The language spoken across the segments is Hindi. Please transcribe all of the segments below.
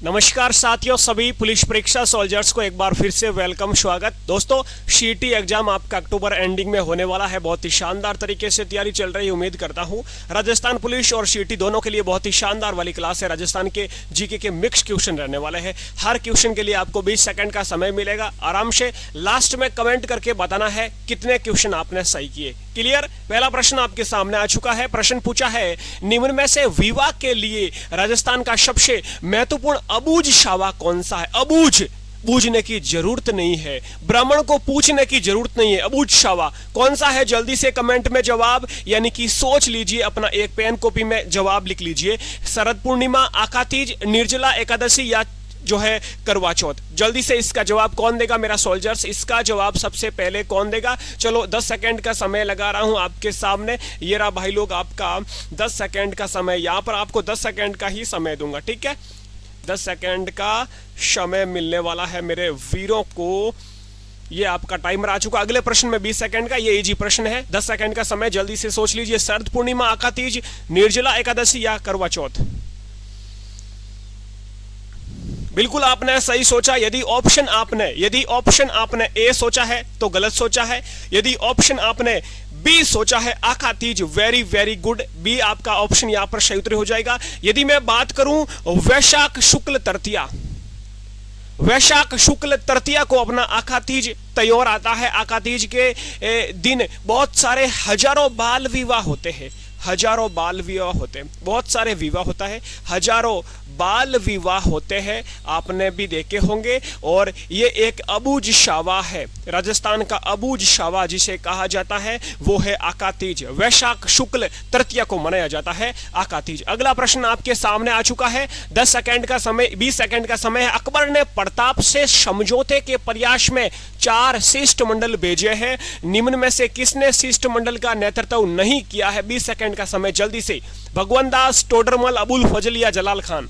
नमस्कार साथियों, सभी पुलिस परीक्षा सोल्जर्स को एक बार फिर से वेलकम, स्वागत। दोस्तों, सीटी एग्जाम आपका अक्टूबर एंडिंग में होने वाला है। बहुत ही शानदार तरीके से तैयारी चल रही है, उम्मीद करता हूं। राजस्थान पुलिस और सीटी दोनों के लिए बहुत ही शानदार वाली क्लास है। राजस्थान के जीके के मिक्स क्वेश्चन रहने वाले हैं। हर क्वेश्चन के लिए आपको 20 सेकंड का समय मिलेगा। आराम से लास्ट में कमेंट करके बताना है कितने क्वेश्चन आपने सही किए। क्लियर? पहला प्रश्न आपके सामने आ चुका है। प्रश्न पूछा है, निम्न में से विवाह के लिए राजस्थान का सबसे महत्वपूर्ण अबूझ शावा कौन सा है? अबूझ, पूछने की जरूरत नहीं है, ब्राह्मण को पूछने की जरूरत नहीं है। अबूझ शावा कौन सा है? जल्दी से कमेंट में जवाब, यानी कि सोच लीजिए, अपना एक पेन कॉपी में जवाब लिख लीजिए। शरद पूर्णिमा, आकातीज, निर्जला एकादशी या जो है करवा चौथ। जल्दी से इसका जवाब कौन देगा मेरा सोल्जर्स? इसका जवाब सबसे पहले कौन देगा? चलो 10 सेकंड का समय लगा रहा हूं आपके सामने। ये रहा भाई लोग आपका 10 सेकंड का समय। यहां पर आपको 10 सेकंड का ही समय दूंगा, ठीक है? 10 सेकंड का समय मिलने वाला है मेरे वीरों को। ये आपका टाइमर आ चुका। अगले प्रश्न में 20 सेकंड का, ये इजी प्रश्न है। 10 सेकंड का समय, जल्दी से सोच लीजिए। शरद पूर्णिमा, आकातीज, निर्जला एकादशी या करवा चौथ? बिल्कुल आपने सही सोचा। यदि ऑप्शन आपने ए सोचा है तो गलत सोचा है। यदि ऑप्शन आपने बी सोचा है आकातीज, वेरी वेरी गुड, बी आपका ऑप्शन यहां पर सही उत्तर हो जाएगा। यदि मैं बात करूं वैशाख शुक्ल तृतीया, वैशाख शुक्ल तृतीया को अपना आकातीज त्योहार आता है। आकातीज के दिन बहुत सारे हजारों बाल विवाह होते हैं। हजारों बाल विवाह होते हैं, बहुत सारे विवाह होता है, हजारों बाल विवाह होते हैं, आपने भी देखे होंगे। और ये एक अबूझ शावा है। राजस्थान का अबूझ शावा जिसे कहा जाता है वो है आकातीज। वैशाख शुक्ल तृतीया को मनाया जाता है आकातीज। अगला प्रश्न आपके सामने आ चुका है। 10 सेकंड का समय, 20 सेकंड का समय है। अकबर ने प्रताप से समझौते के प्रयास में 4 शिष्टमंडल भेजे हैं। निम्न में से किसने शिष्टमंडल का नेतृत्व नहीं किया है? 20 सेकंड का समय, जल्दी से। भगवंत दास, टोडरमल, अबुल फजल या जलाल खान?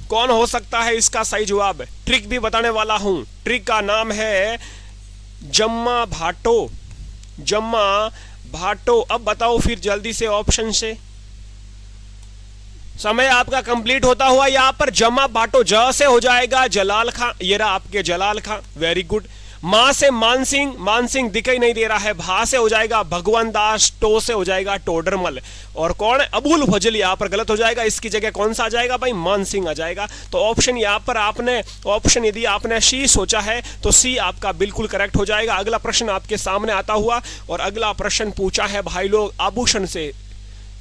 कौन हो सकता है इसका सही जवाब? ट्रिक भी बताने वाला हूं। ट्रिक का नाम है जम्मा भाटो। जम्मा भाटो। अब बताओ फिर जल्दी से ऑप्शन से। समय आपका कंप्लीट होता हुआ यहां पर जम्मा भाटो, ज से हो जाएगा जलाल खां। ये रहा आपके जलाल खां, वेरी गुड। मां से मानसिंह, मानसिंह दिखाई नहीं दे रहा है। भा से हो जाएगा भगवंत दास, टो से हो जाएगा टोडरमल। और कौन? अबुल फजल यहां पर गलत हो जाएगा। इसकी जगह कौन सा आ जाएगा भाई? मानसिंह आ जाएगा। तो ऑप्शन यहां पर आपने ऑप्शन यदि आपने सी सोचा है तो सी आपका बिल्कुल करेक्ट हो जाएगा। अगला प्रश्न आपके सामने आता हुआ, और अगला प्रश्न पूछा है भाई लोग आभूषण से।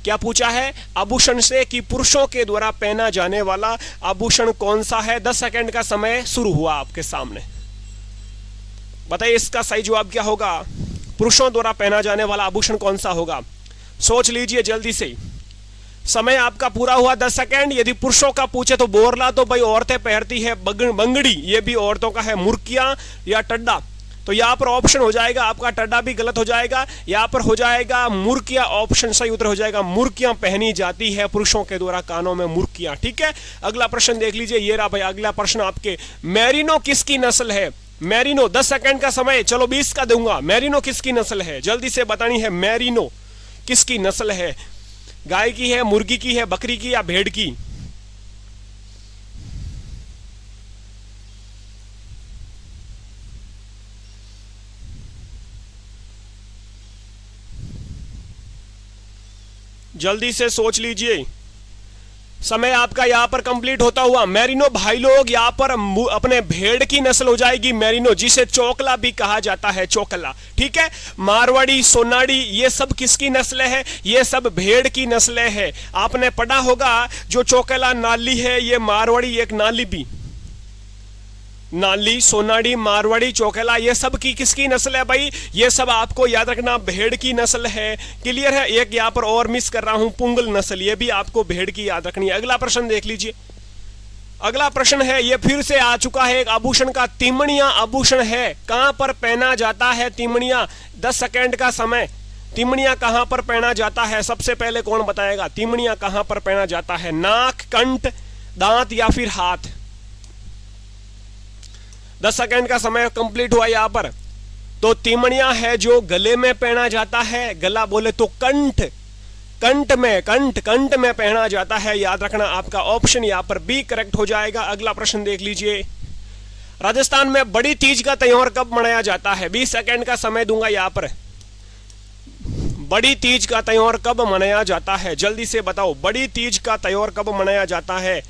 क्या पूछा है? आभूषण से कि पुरुषों के द्वारा पहना जाने वाला आभूषण कौन सा है? 10 सेकंड का समय शुरू हुआ आपके सामने। बताइए इसका सही जवाब क्या होगा? पुरुषों द्वारा पहना जाने वाला आभूषण कौन सा होगा? सोच लीजिए जल्दी से। समय आपका पूरा हुआ 10 सेकंड। यदि पुरुषों का पूछे तो बोरला तो भाई औरतें पहनती है बंगड़ी, ये भी औरतों का है। मुर्किया या टड्डा? तो यहां पर ऑप्शन हो जाएगा आपका टड्डा भी गलत हो जाएगा। यहां पर हो जाएगा मुर्किया, ऑप्शन सही उत्तर हो जाएगा। मुर्कियां पहनी जाती है पुरुषों के द्वारा, कानों में मुर्कियां, ठीक है? अगला प्रश्न देख लीजिए। ये रहा भाई अगला प्रश्न आपके। मैरिनो किसकी नस्ल है? मैरिनो, 10 सेकंड का समय, चलो 20 का दूंगा। मैरिनो किसकी नस्ल है? जल्दी से बतानी है। मैरिनो किसकी नस्ल है? गाय की है, मुर्गी की है, बकरी की या भेड़ की? जल्दी से सोच लीजिए। समय आपका यहां पर कंप्लीट होता हुआ। मैरिनो भाई लोग यहां पर अपने भेड़ की नस्ल हो जाएगी मैरिनो, जिसे चोकला भी कहा जाता है, चोकला, ठीक है? मारवाड़ी, सोनाड़ी, ये सब किसकी नस्ल है? ये सब भेड़ की नस्लें है। आपने पढ़ा होगा जो चोकला नाली है, ये मारवाड़ी एक नाली भी। नाली, सोनाड़ी, मारवाड़ी, चोकला, ये सब की किसकी नस्ल है भाई? ये सब आपको याद रखना भेड़ की नस्ल है। क्लियर है? एक यहां पर और मिस कर रहा हूं, पुंगल नस्ल, ये भी आपको भेड़ की याद रखनी है। अगला प्रश्न देख लीजिए। अगला प्रश्न है, ये फिर से आ चुका है एक आभूषण का। तिमणिया आभूषण है, कहां पर पहना जाता है तिमणिया? 10 सेकंड का समय। तिमणिया कहां पर पहना जाता है? सबसे पहले कौन बताएगा? तिमणिया कहां पर पहना जाता है? नाक, कंठ, दांत या फिर हाथ? 10 सेकंड का समय कंप्लीट हुआ यहां पर। तो तिमणिया है जो गले में पहना जाता है, गला बोले तो कंठ, कंठ में पहना जाता है। याद रखना आपका ऑप्शन यहां पर बी करेक्ट हो जाएगा। अगला प्रश्न देख लीजिए, राजस्थान में बड़ी तीज का त्योहार कब मनाया जाता है? 20 सेकंड का समय दूंगा यहां पर। बड़ी तीज का त्योहार कब मनाया जाता है? जल्दी से बताओ, बड़ी तीज का त्योहार कब मनाया जाता है?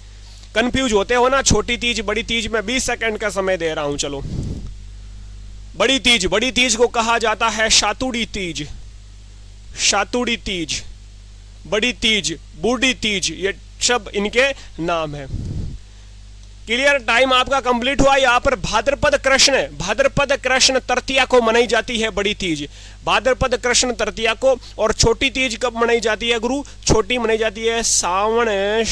कंफ्यूज होते हो ना, छोटी तीज बड़ी तीज में 20 सेकंड का समय दे रहा हूं। चलो, बड़ी तीज को कहा जाता है शातुड़ी तीज, शातुड़ी तीज, बड़ी तीज, बूढ़ी तीज, ये सब इनके नाम है। क्लियर? टाइम आपका कंप्लीट हुआ। यहाँ पर भाद्रपद कृष्ण तृतीया को मनाई जाती है बड़ी तीज, भाद्रपद कृष्ण तृतीया को। और छोटी तीज कब मनाई जाती है गुरु? छोटी मनाई जाती है श्रावण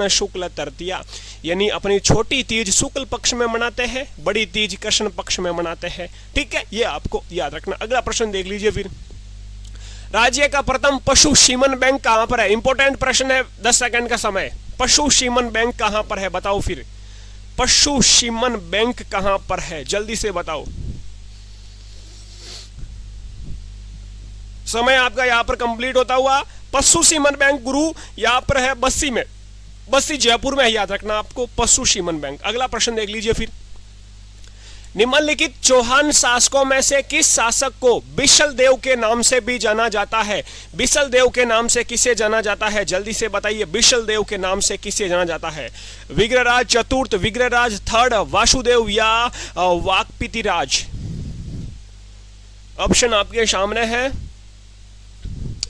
शुक्ल तृतीया, यानी अपनी छोटी तीज शुक्ल पक्ष में मनाते हैं, बड़ी तीज कृष्ण पक्ष में मनाते हैं। ठीक है, ये आपको याद रखना। अगला प्रश्न देख लीजिए फिर, राज्य का प्रथम पशु सीमन बैंक कहां पर है? इंपॉर्टेंट प्रश्न है, 10 सेकंड का समय। पशु सीमन बैंक कहां पर है? बताओ फिर, पशु सीमन बैंक कहां पर है? जल्दी से बताओ। समय आपका यहां पर कंप्लीट होता हुआ। पशु सीमन बैंक गुरु यहां पर है बस्सी में, बस्सी जयपुर में है, याद रखना आपको, पशु सीमन बैंक। अगला प्रश्न देख लीजिए फिर, निम्नलिखित चौहान शासकों में से किस शासक को बिशल देव के नाम से भी जाना जाता है? बिशल देव के नाम से किसे जाना जाता है? जल्दी से बताइए, बिशल देव के नाम से किसे जाना जाता है? विग्रहराज चतुर्थ, विग्रहराज थर्ड, वासुदेव या वाकपीतिराज? ऑप्शन आपके सामने है,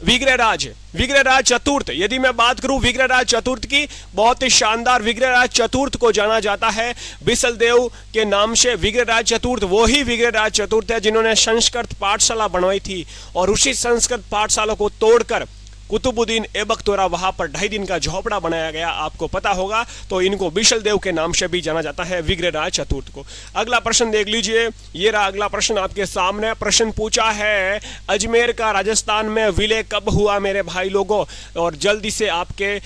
विग्रहराज चतुर्थ। यदि मैं बात करूं विग्रहराज चतुर्थ की, बहुत ही शानदार विग्रहराज चतुर्थ को जाना जाता है बिसल देव के नाम से। विग्रहराज चतुर्थ वो ही विग्रहराज चतुर्थ है जिन्होंने संस्कृत पाठशाला बनवाई थी, और उसी संस्कृत पाठशाला को तोड़कर कुतुबुद्दीन ऐबक द्वारा वहां पर 2.5 दिन का झोपड़ा बनाया गया, आपको पता होगा। तो इनको बिशल देव के नाम से भी जाना जाता है, विग्रहराज चतुर्थ को। अगला प्रश्न देख लीजिए, ये रहा अगला प्रश्न आपके सामने। प्रश्न पूछा है, अजमेर का राजस्थान में विलय कब हुआ मेरे भाई लोगों? और जल्दी से आपके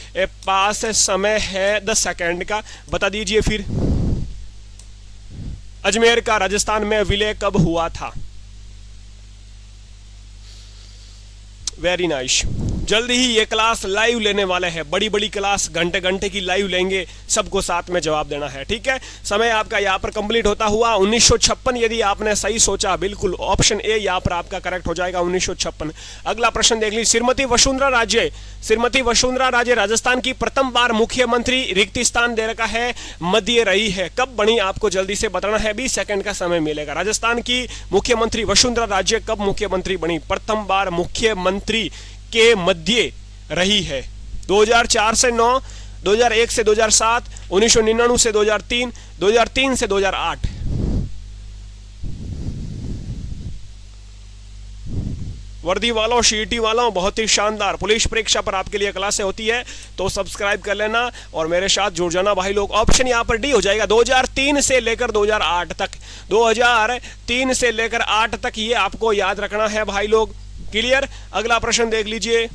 पास समय है 10 सेकंड का, बता दीजिए फिर, अजमेर का राजस्थान में विलय कब हुआ था? Very nice. जल्दी ही ये क्लास लाइव लेने वाले हैं, बड़ी बड़ी क्लास घंटे घंटे की लाइव लेंगे, सबको साथ में जवाब देना है। ठीक है, समय आपका यहाँ पर कंप्लीट होता हुआ 1956। यदि आपने सही सोचा, बिल्कुल ऑप्शन ए यहाँ पर आपका करेक्ट हो जाएगा, 1956। अगला प्रश्न देख लीजिए, श्रीमती वसुंधरा राजे राजस्थान की प्रथम बार मुख्यमंत्री, रिक्त स्थान दे रखा है, मध्य रही है, कब बनी? आपको जल्दी से बताना है, 20 सेकंड का समय मिलेगा। राजस्थान की मुख्यमंत्री वसुंधरा राजे कब मुख्यमंत्री बनी? प्रथम बार मुख्यमंत्री के मध्य रही है, 2004 से 9, 2001 से 2007, 1999 से 2003, 2003 से 2008। वर्दी वालों, सीईटी वालों, बहुत ही शानदार पुलिस परीक्षा पर आपके लिए क्लासें होती है, तो सब्सक्राइब कर लेना और मेरे साथ जुड़ जाना भाई लोग। ऑप्शन यहाँ पर डी हो जाएगा, 2003 से लेकर 2008 तक, 2003 से लेकर 8 तक, ये आपको याद रखना है भाई लोग। क्लियर? अगला प्रश्न देख लीजिए,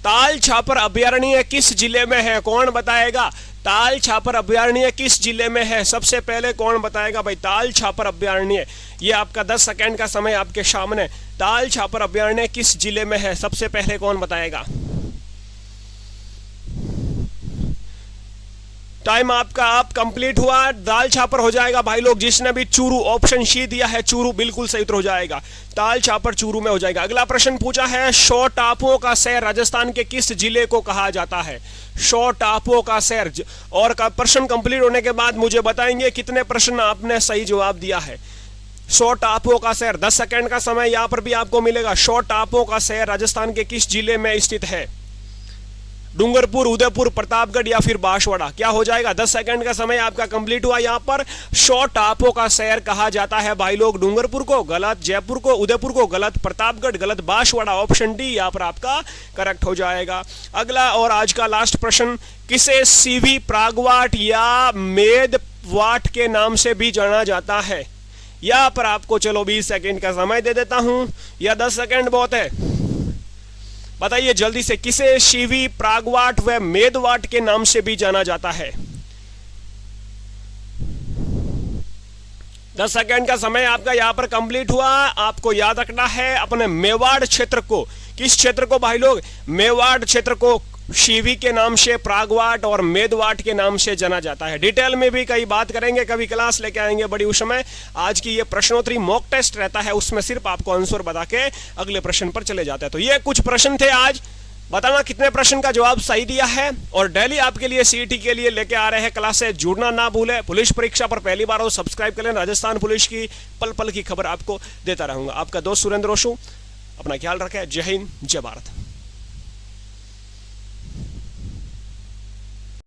ताल छापर अभयारण्य किस जिले में है? कौन बताएगा? ताल छापर अभयारण्य किस जिले में है? सबसे पहले कौन बताएगा भाई? ताल छापर अभयारण्य, ये आपका 10 सेकंड का समय आपके सामने। ताल छापर अभयारण्य किस जिले में है? सबसे पहले कौन बताएगा? टाइम आपका आप कंप्लीट हुआ, दाल छापर हो जाएगा भाई लोग। जिसने भी चूरू ऑप्शन सी दिया है, चूरू बिल्कुल सही उत्तर हो जाएगा, दाल छापर चूरू में हो जाएगा। अगला प्रश्न पूछा है, 100 टापुओं का शहर राजस्थान के किस जिले को कहा जाता है? 100 टापुओं का शहर। और प्रश्न कंप्लीट होने के बाद मुझे बताएंगे कितने प्रश्न आपने सही जवाब दिया है। 100 टापुओं का शहर, 10 सेकंड का समय यहां पर भी आपको मिलेगा। 100 टापुओं का शहर राजस्थान के किस जिले में स्थित है? डूंगरपुर, उदयपुर, प्रतापगढ़ या फिर बांसवाड़ा? क्या हो जाएगा? 10 सेकंड का समय आपका कंप्लीट हुआ। यहाँ पर 100 टापुओं का शहर कहा जाता है भाई लोग। डूंगरपुर को गलत, जयपुर को, उदयपुर को गलत, प्रतापगढ़ गलत, बांसवाड़ा ऑप्शन डी यहाँ पर आपका करेक्ट हो जाएगा। अगला और आज का लास्ट प्रश्न, किसे सीवी प्रागवाट या मेदवाट के नाम से भी जाना जाता है? यहाँ पर आपको चलो 20 सेकंड का समय दे देता हूं, या 10 सेकंड बहुत है? बताइए जल्दी से, किसे शिवी, प्रागवाट व मेदवाट के नाम से भी जाना जाता है? 10 सेकेंड का समय आपका यहाँ पर कंप्लीट हुआ। आपको याद रखना है अपने मेवाड़ क्षेत्र को, किस क्षेत्र को भाई लोग, मेवाड़ क्षेत्र को शिवी के नाम से, प्रागवाट और मेदवाट के नाम से जाना जाता है। डिटेल में भी कई बात करेंगे, कभी क्लास लेके आएंगे बड़ी उस समय। आज की ये प्रश्नोत्तरी मॉक टेस्ट रहता है, उसमें सिर्फ आपको आंसर बता के अगले प्रश्न पर चले जाते हैं। तो ये कुछ प्रश्न थे आज, बताना कितने प्रश्न का जवाब सही दिया है। और डेली आपके लिए सीईटी के लिए लेके आ रहे हैं क्लासेस, जुड़ना ना भूले। पुलिस परीक्षा पर पहली बार हो सब्सक्राइब कर लें, राजस्थान पुलिस की पल पल की खबर आपको देता रहूंगा। आपका दोस्त सुरेंद्र रोशू, अपना ख्याल रखें। जय हिंद, जय भारत।